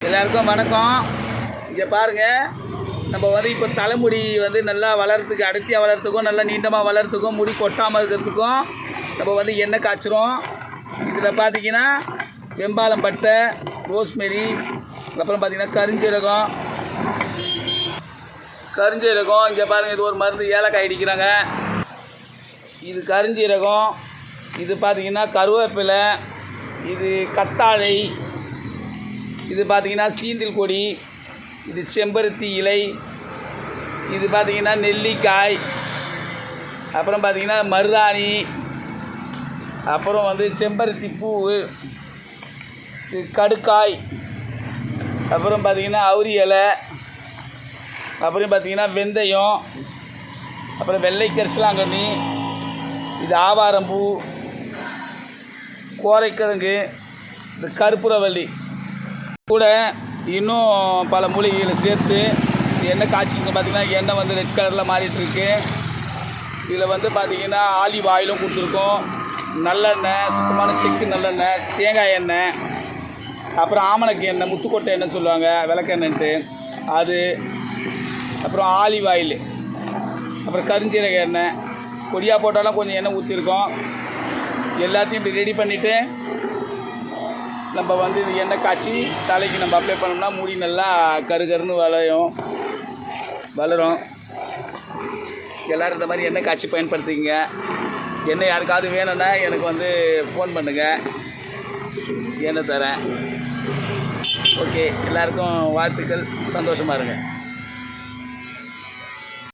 எல்லாருக்கும் வணக்கம். இங்கே பாருங்கள், நம்ம வந்து இப்போ தலைமுடி வந்து நல்லா வளர்கிறதுக்கு, அடர்த்தியாக வளர்கிறதுக்கும், நல்லா நீண்டமாக வளர்கிறதுக்கும், முடி கொட்டாமல் இருக்கிறதுக்கும் நம்ம வந்து எண்ணெய் காய்ச்சிரும். இதில் பார்த்திங்கன்னா வெம்பாலம் பட்டை, ரோஸ்மெரி, அப்புறம் பார்த்திங்கன்னா கருஞ்சீரகம். இங்கே பாருங்கள், இது ஒரு மருந்து, ஏலக்காய் அடிக்கிறாங்க. இது கருஞ்சீரகம். இது பார்த்திங்கன்னா கருவேப்பிலை, இது கத்தாழை, இது பார்த்திங்கன்னா சீந்தில் கொடி, இது செம்பருத்தி இலை, இது பார்த்திங்கன்னா நெல்லிக்காய், அப்புறம் பார்த்திங்கன்னா மருதாணி, அப்புறம் வந்து செம்பருத்தி பூ, இது கடுக்காய், அப்புறம் பார்த்திங்கன்னா அவுரி இலை, அப்புறம் பார்த்திங்கன்னா வெந்தயம், அப்புறம் வெள்ளை கரிசலாங்கண்ணி, இது ஆவாரம்பூ, கோரைக்கிழங்கு, இது கற்பூரவள்ளி கூட இன்னும் பல மூலிகைகளை சேர்த்து எண்ணெய் காய்ச்சிங்க. பார்த்திங்கன்னா எண்ணெய் வந்து ரெட் கலரில் மாறிட்டுருக்கு. இதில் வந்து பார்த்திங்கன்னா ஆலிவ் ஆயிலும் கொடுத்துருக்கோம், நல்லெண்ணெய், சுத்தமான செக்கு நல்லெண்ணெய், தேங்காய் எண்ணெய், அப்புறம் ஆமணக்கு எண்ணெய், முத்துக்கொட்டை எண்ணெய் சொல்லுவாங்க, விளக்கெண்ணென்ட்டு அது, அப்புறம் ஆலிவ் ஆயில், அப்புறம் கருஞ்சீரக எண்ணெய், பொடியாக போட்டாலும் கொஞ்சம் எண்ணெய் ஊற்றிருக்கோம். எல்லாத்தையும் இப்படி ரெடி பண்ணிவிட்டு நம்ம வந்து இது எண்ணெய் காய்ச்சி தலைக்கு நம்ம அப்ளை பண்ணோம்னா முடி நல்லா கருன்னு வளரும். எல்லோரும் இந்த மாதிரி எண்ணெய் காய்ச்சி பயன்படுத்திங்க. எண்ணெய் யாருக்காவது வேணும்னா எனக்கு வந்து ஃபோன் பண்ணுங்கள், எண்ணெய் தரேன். ஓகே, எல்லாருக்கும் வாழ்த்துக்கள், சந்தோஷமாக இருங்க.